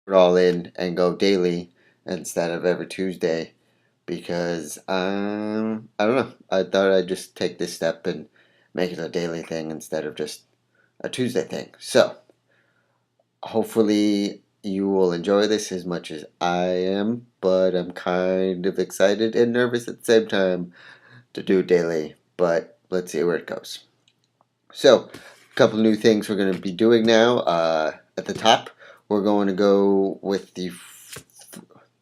it all in and go daily instead of every Tuesday because I don't know. I thought I'd just take this step and make it a daily thing instead of just a Tuesday thing. So hopefully you will enjoy this as much as I am, but I'm kind of excited and nervous at the same time to do it daily. But let's see where it goes. So, a couple new things we're going to be doing now. At the top, we're going to go with the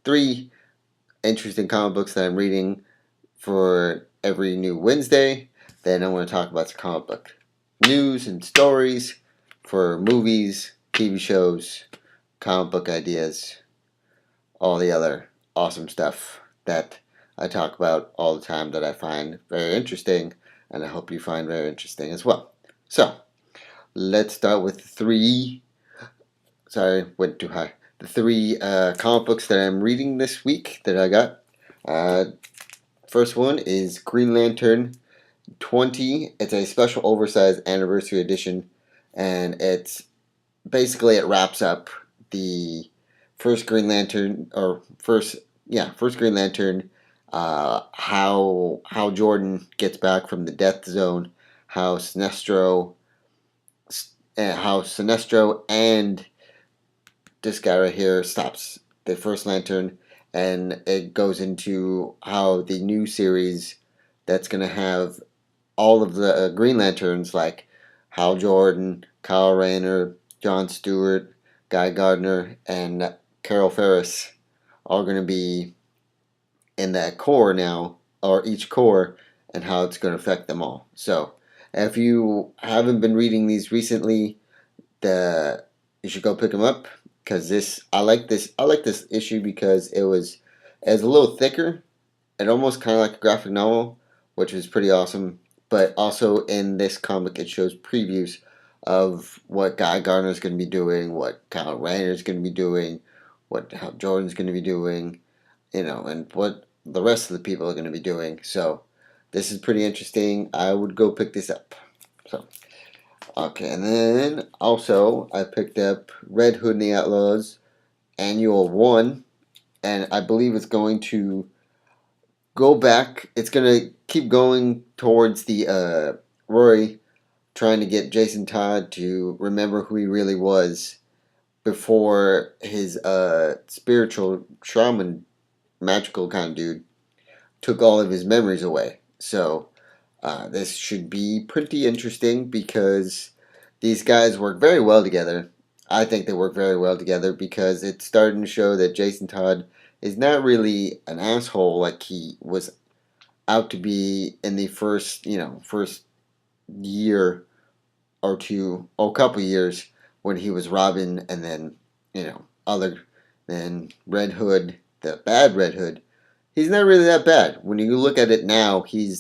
three interesting comic books that I'm reading for every new Wednesday. Then I'm going to talk about some comic book news and stories for movies, TV shows, comic book ideas, all the other awesome stuff that I talk about all the time that I find very interesting, and I hope you find very interesting as well. So, let's start with three. Sorry, went too high. The three comic books that I'm reading this week that I got. First one is Green Lantern 20. It's a special oversized anniversary edition, and it wraps up the first Green Lantern first Green Lantern. How Jordan gets back from the Death Zone, how Sinestro and this guy right here stops the first Lantern, and it goes into how the new series that's going to have all of the Green Lanterns like Hal Jordan, Kyle Rayner, John Stewart, Guy Gardner, and Carol Ferris are going to be in that core now, or each core, and how it's going to affect them all. So, if you haven't been reading these recently, you should go pick them up because I like this issue because it was a little thicker and almost kind of like a graphic novel, which was pretty awesome. But also in this comic, it shows previews of what Guy Gardner is going to be doing, what Kyle Rayner is going to be doing, what Hal Jordan's going to be doing, and what the rest of the people are going to be doing. So this is pretty interesting. I would go pick this up. So okay, and then also I picked up Red Hood and the Outlaws Annual 1, and I believe it's going to go back. It's going to keep going towards the Rory trying to get Jason Todd to remember who he really was before his spiritual shaman, magical kind of dude, took all of his memories away. So this should be pretty interesting because these guys work very well together. I think they work very well together because it's starting to show that Jason Todd is not really an asshole like he was out to be in the first year or two, or a couple years when he was Robin, and then then Red Hood, the bad Red Hood. He's not really that bad when you look at it now. He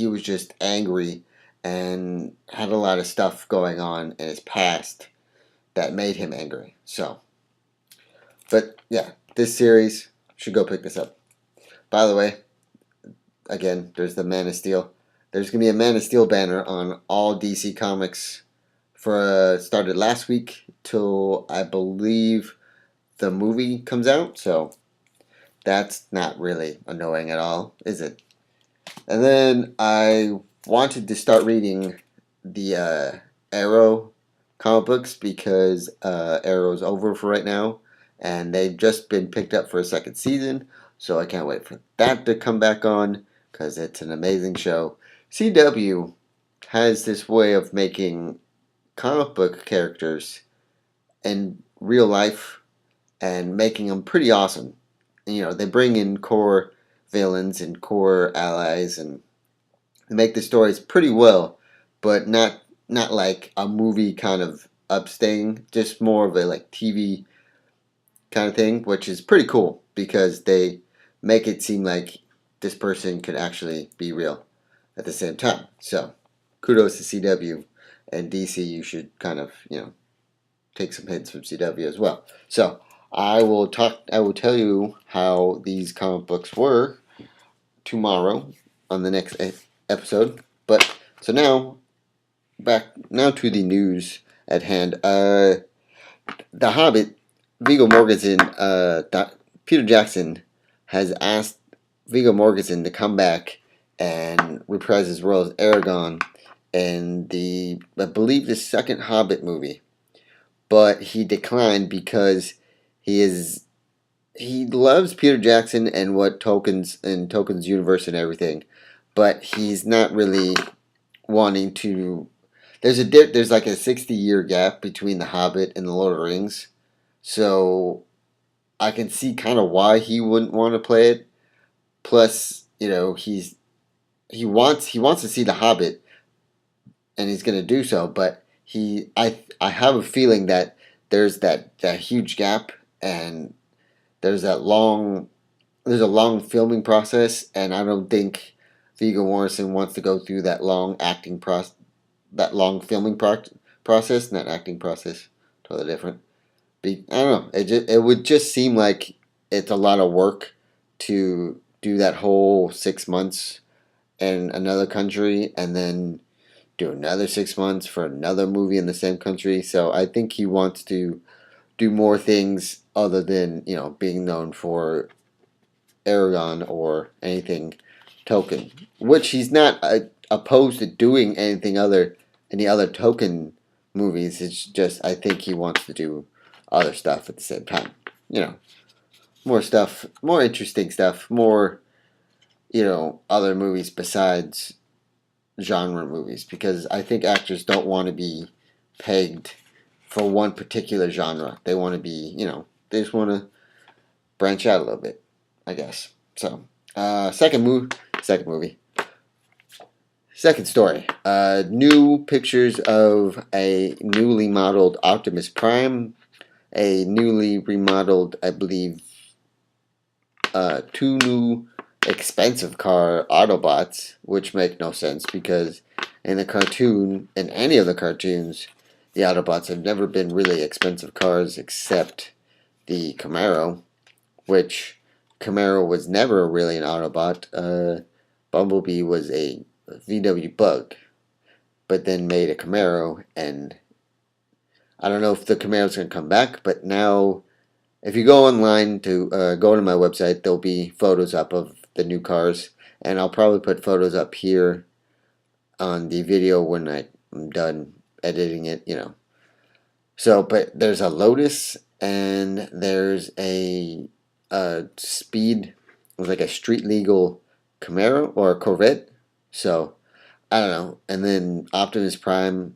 was just angry and had a lot of stuff going on in his past that made him angry. So, but yeah, this series should go pick this up. By the way, again, there's the Man of Steel. There's gonna be a Man of Steel banner on all DC Comics for started last week till I believe the movie comes out. So that's not really annoying at all, is it? And then I wanted to start reading the Arrow comic books because Arrow's over for right now, and they've just been picked up for a second season. So I can't wait for that to come back on because it's an amazing show. CW has this way of making comic book characters in real life and making them pretty awesome. They bring in core villains and core allies and make the stories pretty well, but not like a movie kind of upstaying, just more of a like TV kind of thing, which is pretty cool because they make it seem like this person could actually be real at the same time. So kudos to CW and DC. You should kind of take some hints from CW as well. So I will tell you how these comic books were tomorrow on the next episode. But so now to the news at hand. The Hobbit, Viggo Mortensen, Peter Jackson has asked Viggo Mortensen to come back and reprise his role as Aragorn in I believe, the second Hobbit movie, but he declined because he loves Peter Jackson and what Tolkien's universe and everything, but he's not really wanting to. There's like a 60-year gap between The Hobbit and The Lord of the Rings, so I can see kind of why he wouldn't want to play it. Plus, he wants to see The Hobbit, and he's going to do so. But I have a feeling that there's that huge gap, and there's a long filming process, and I don't think Viggo Mortensen wants to go through that long that long filming process, not acting process, totally different. I don't know. It would just seem like it's a lot of work to do that whole 6 months in another country and then do another 6 months for another movie in the same country. So I think he wants to do more things other than being known for Aragon or anything Tolkien, which he's not opposed to doing any other Tolkien movies. It's just I think he wants to do other stuff at the same time. More stuff, more interesting stuff, more other movies besides genre movies, because I think actors don't want to be pegged for one particular genre. They want to be, they just want to branch out a little bit, I guess. So, second movie, second story. New pictures of a newly modeled Optimus Prime, a newly remodeled, I believe, two new expensive car Autobots, which make no sense because in any of the cartoons, the Autobots have never been really expensive cars except the Camaro, which Camaro was never really an Autobot. Bumblebee was a VW Bug, but then made a Camaro, and I don't know if the Camaro's going to come back, but now if you go online to go to my website, there'll be photos up of the new cars, and I'll probably put photos up here on the video when I'm done editing it, So, but there's a Lotus, and there's a speed, like a street legal Camaro or a Corvette. So, I don't know. And then Optimus Prime,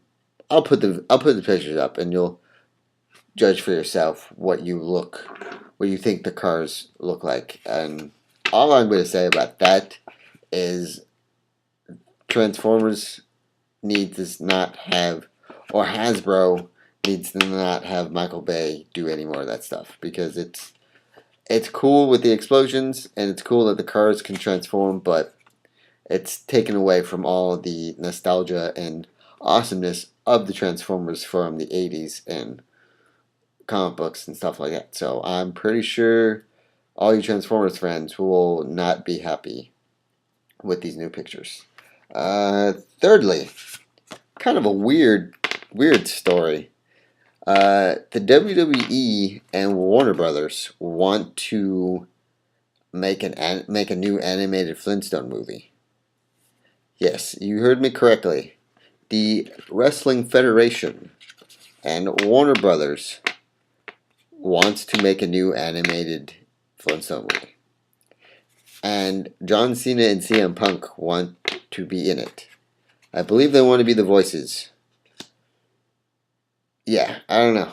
I'll put the pictures up, and you'll judge for yourself what you think the cars look like. And all I'm going to say about that is Transformers needs not have, or Hasbro needs to not have Michael Bay do any more of that stuff, because it's cool with the explosions and it's cool that the cars can transform, but it's taken away from all the nostalgia and awesomeness of the Transformers from the 80s and comic books and stuff like that. So I'm pretty sure all you Transformers fans will not be happy with these new pictures. Thirdly, kind of a weird story. The WWE and Warner Brothers want to make a new animated Flintstone movie. Yes, you heard me correctly. The Wrestling Federation and Warner Brothers wants to make a new animated Flintstone movie. And John Cena and CM Punk want to be in it. I believe they want to be the voices. Yeah, I don't know.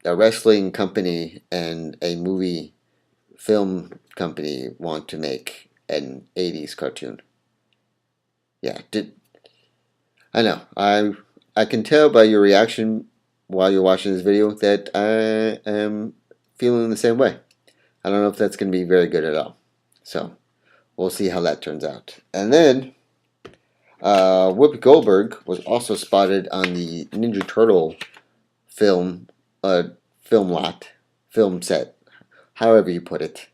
A wrestling company and a film company want to make an 80s cartoon. Yeah, I know. I can tell by your reaction while you're watching this video that I am feeling the same way. I don't know if that's going to be very good at all. So, we'll see how that turns out. And then, Whoopi Goldberg was also spotted on the Ninja Turtle film set, however you put it.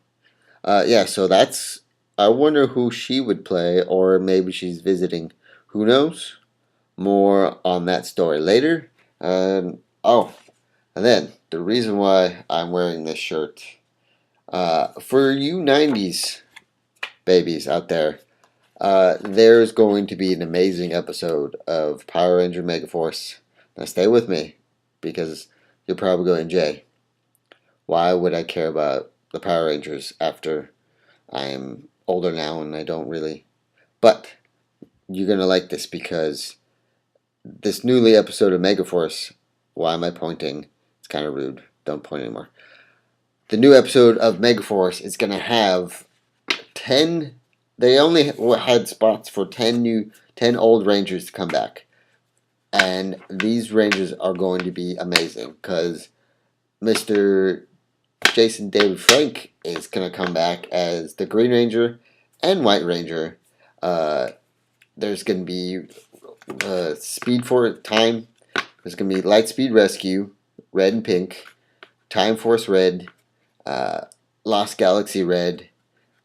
Yeah, so I wonder who she would play, or maybe she's visiting. Who knows? More on that story later. And then the reason why I'm wearing this shirt, for you 90s babies out there, there's going to be an amazing episode of Power Ranger Megaforce. Now stay with me, because you'll probably go, NJ, why would I care about the Power Rangers after I'm older now and I don't really... But you're going to like this, because this newly episode of Megaforce... Why am I pointing? It's kind of rude. Don't point anymore. The new episode of Megaforce is going to have 10... They only had spots for 10 old Rangers to come back. And these Rangers are going to be amazing, because Mr. Jason David Frank is going to come back as the Green Ranger and White Ranger. There's going to be Speed for Time. There's going to be Lightspeed Rescue, Red and Pink, Time Force Red, Lost Galaxy Red,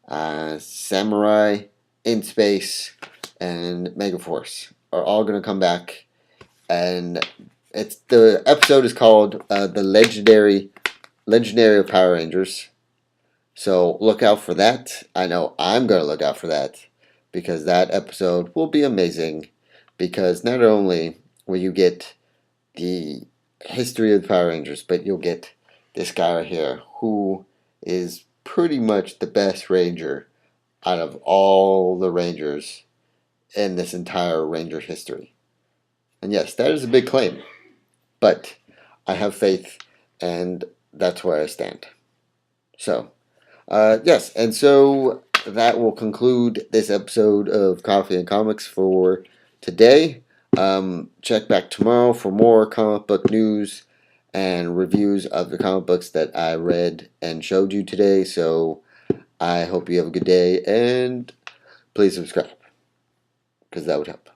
Samurai in Space, and Megaforce are all going to come back. And the episode is called the Legendary of Power Rangers. So look out for that. I know I'm going to look out for that, because that episode will be amazing. Because not only will you get the history of the Power Rangers, but you'll get this guy right here, who is pretty much the best Ranger out of all the Rangers in this entire Ranger history. And yes, that is a big claim, but I have faith, and that's where I stand. So, yes, and so that will conclude this episode of Coffee and Comics for today. Check back tomorrow for more comic book news and reviews of the comic books that I read and showed you today. So I hope you have a good day, and please subscribe, because that would help.